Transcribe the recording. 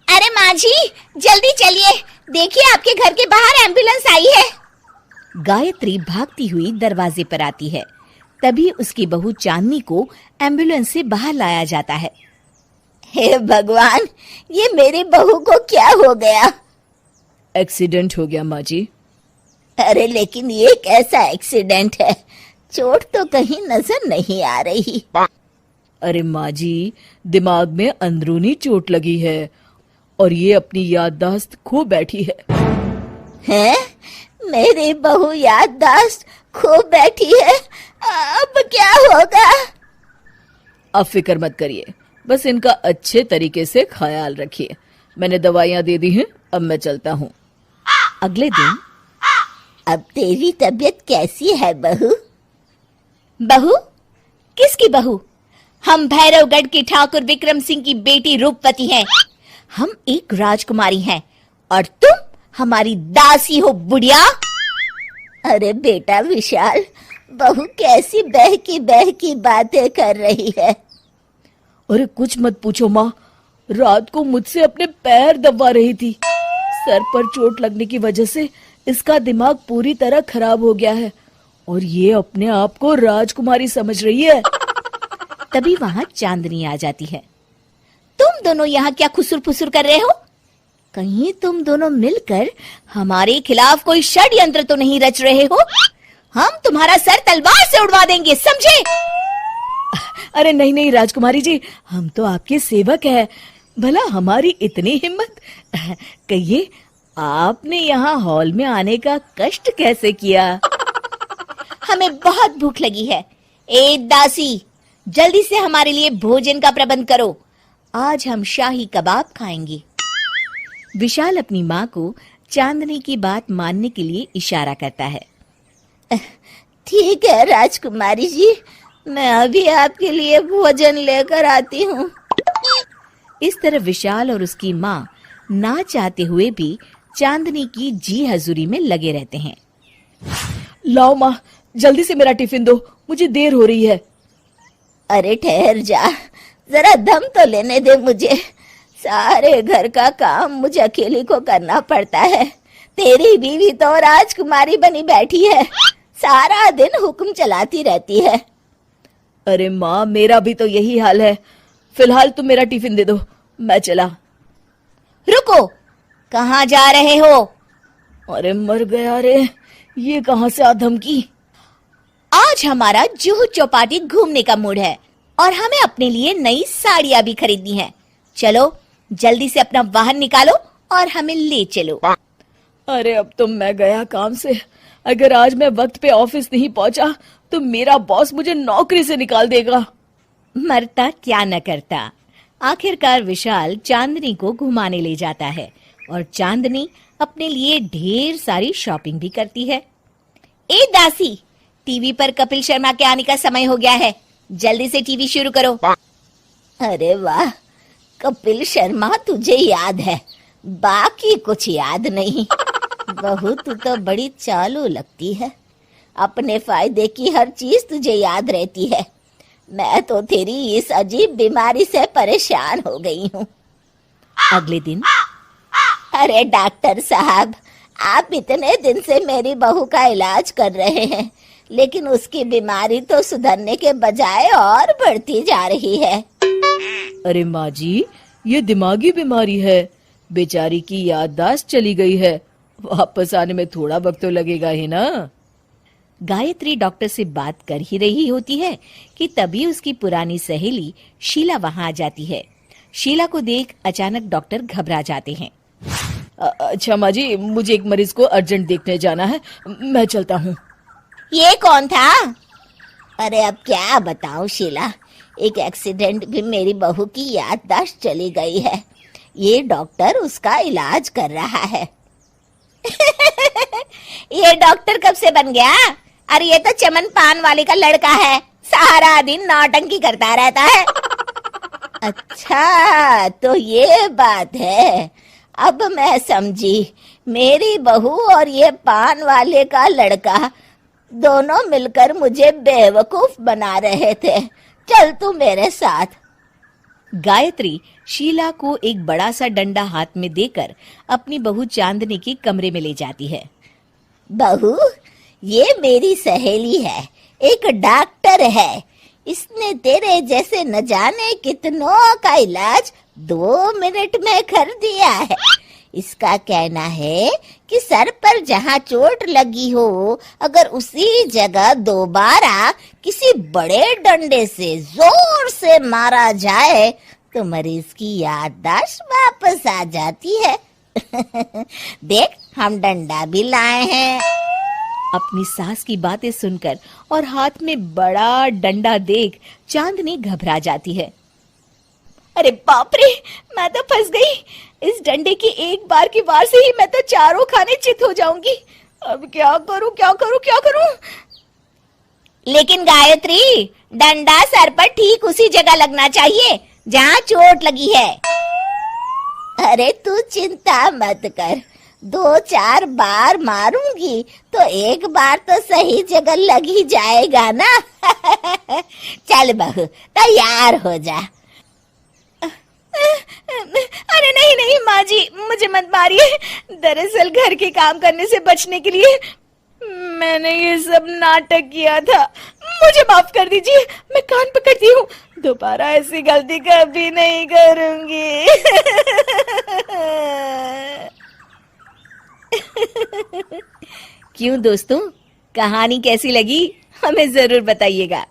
अरे माँ जी, जल्दी चलिए, देखिए आपके घर के बाहर एम्बुलेंस आई है। गायत्री भागती हुई दरवाजे पर आती है। तभी उसकी बहू चांदनी को एम्बुलेंस से बाहर लाया जाता है। हे भगवान, ये मेरी बहू को क्या हो गया? एक्सीडेंट हो गया माँ जी। अरे लेकिन ये कैसा एक्सीडेंट है? चोट तो कहीं नजर नहीं आ रही। अरे माँ जी, दिमाग में अंदरूनी चोट लगी है और ये अपनी याददाश्त खो बैठी है। हैं? मेरी बहू याददाश्त खो बैठी है, अब क्या होगा? अब फिक्र मत करिए, बस इनका अच्छे तरीके से ख्याल रखिए। मैंने दवाइयाँ दे दी हैं, अब मैं चलता हूँ। अगले दिन। अब तेरी तबीयत कैसी है बहू? बहू? किसकी बहू? हम भैरवगढ़ के ठाकुर विक्रम सिंह की बेटी रूपवती हैं। हम एक राजकुमारी हैं और तुम हमारी दासी हो बुढ़िया। अरे बेटा विशाल, बहू कैसी बहकी बातें कर रही है। अरे कुछ मत पूछो माँ, रात को मुझसे अपने पैर दबा रही थी। सर पर चोट लगने की वजह से इसका दिमाग पूरी तरह खराब हो गया है और ये अपने आप को राजकुमारी समझ रही है। तभी वहां चांदनी आ जाती है। तुम दोनों यहाँ क्या खुसुर फुसुर कर रहे हो? कहीं तुम दोनों मिलकर हमारे खिलाफ कोई षड्यंत्र तो नहीं रच रहे हो? हम तुम्हारा सर तलवार से उड़वा देंगे, समझे? अरे नहीं नहीं राजकुमारी जी, हम तो आपके सेवक हैं। भला हमारी इतनी हिम्मत? कहिए, आपने यहाँ हॉल में आने का कष्ट कैसे किया? हमें बहुत भूख लगी है। ए दासी, जल्दी से हमारे लिए भोजन का प्रबंध करो। आज हम शाही कबाब खाएंगे। विशाल अपनी माँ को चांदनी की बात मानने के लिए इशारा करता है। ठीक है राजकुमारी जी, मैं अभी आपके लिए भोजन लेकर आती हूँ। इस तरह विशाल और उसकी माँ ना चाहते हुए भी चांदनी की जी हजूरी में लगे रहते हैं। लाओ माँ, जल्दी से मेरा टिफिन दो, मुझे देर हो रही है। अरे ठहर जा, जरा दम तो लेने दे मुझे। सारे घर का काम मुझे अकेली को करना पड़ता है। तेरी बीवी तो राजकुमारी बनी बैठी है, सारा दिन हुक्म चलाती रहती है। अरे माँ, मेरा भी तो यही हाल है। फिलहाल तुम मेरा टिफिन दे दो, मैं चला। रुको, कहाँ जा रहे हो? अरे मर गया रे, ये कहाँ से आ धमकी? आज हमारा जुहू चौपाटी घूमने का मूड है और हमें अपने लिए नई साड़ियाँ भी खरीदनी है। चलो जल्दी से अपना वाहन निकालो और हमें ले चलो। अरे अब तो मैं गया काम से। अगर आज मैं वक्त पे ऑफिस नहीं पहुंचा तो मेरा बॉस मुझे नौकरी से निकाल देगा। मरता क्या न करता। आखिरकार विशाल चांदनी को घुमाने ले जाता है और चांदनी अपने लिए ढेर सारी शॉपिंग भी करती है। ए दासी, टीवी पर कपिल शर्मा के आने का समय हो गया है, जल्दी से टीवी शुरू करो। अरे वाह, कपिल शर्मा तुझे याद है, बाकी कुछ याद नहीं। बहू तू तो बड़ी चालू लगती है, अपने फायदे की हर चीज तुझे याद रहती है। मैं तो तेरी इस अजीब बीमारी से परेशान हो गई हूँ। अगले दिन। अरे डॉक्टर साहब, आप इतने दिन से मेरी बहू का इलाज कर रहे हैं, लेकिन उसकी बीमारी तो सुधरने के बजाय और बढ़ती जा रही है। अरे माँ जी, ये दिमागी बीमारी है। बेचारी की याददाश्त चली गई है, वापस आने में थोड़ा वक्त तो लगेगा ही ना। गायत्री डॉक्टर से बात कर ही रही होती है कि तभी उसकी पुरानी सहेली शीला वहां आ जाती है। शीला को देख अचानक डॉक्टर घबरा जाते हैं। अच्छा माँ जी, मुझे एक मरीज को अर्जेंट देखने जाना है, मैं चलता हूँ। ये कौन था? अरे अब क्या बताऊं शीला, एक एक्सीडेंट भी मेरी बहू की याददाश्त चली गई है। ये डॉक्टर उसका इलाज कर रहा है। ये डॉक्टर कब से बन गया? अरे ये तो चमन पान वाले का लड़का है, सारा दिन नौटंकी करता रहता है। अच्छा तो ये बात है, अब मैं समझी। मेरी बहू और ये पान वाले का लड़का दोनों मिलकर मुझे बेवकूफ बना रहे थे। चल तू मेरे साथ। गायत्री शीला को एक बड़ा सा डंडा हाथ में देकर अपनी बहू चांदनी के कमरे में ले जाती है। बहू, ये मेरी सहेली है, एक डॉक्टर है। इसने तेरे जैसे न जाने कितनों का इलाज 2 मिनट में कर दिया है। इसका कहना है कि सर पर जहाँ चोट लगी हो, अगर उसी जगह दोबारा किसी बड़े डंडे से जोर से मारा जाए तो मरीज की याददाश्त वापस आ जाती है। देख, हम डंडा भी लाए हैं। अपनी सास की बातें सुनकर और हाथ में बड़ा डंडा देख चांदनी घबरा जाती है। अरे बाप रे, मैं तो फंस गई। इस डंडे की एक बार की वार से ही मैं तो चारों खाने चित हो जाऊंगी। अब क्या करूं, क्या करूं, क्या करूं? लेकिन गायत्री, डंडा सर पर ठीक उसी जगह लगना चाहिए जहां चोट लगी है। अरे तू चिंता मत कर, 2-4 बार मारूंगी तो एक बार तो सही जगह लग ही जाएगा ना। चल बहू, तैयार हो जा। अरे नहीं नहीं माँ जी, मुझे मत मारिए। दरअसल घर के काम करने से बचने के लिए मैंने ये सब नाटक किया था। मुझे माफ कर दीजिए, मैं कान पकड़ती हूँ। दोबारा ऐसी गलती कभी नहीं करूंगी। क्यों दोस्तों, कहानी कैसी लगी हमें जरूर बताइएगा।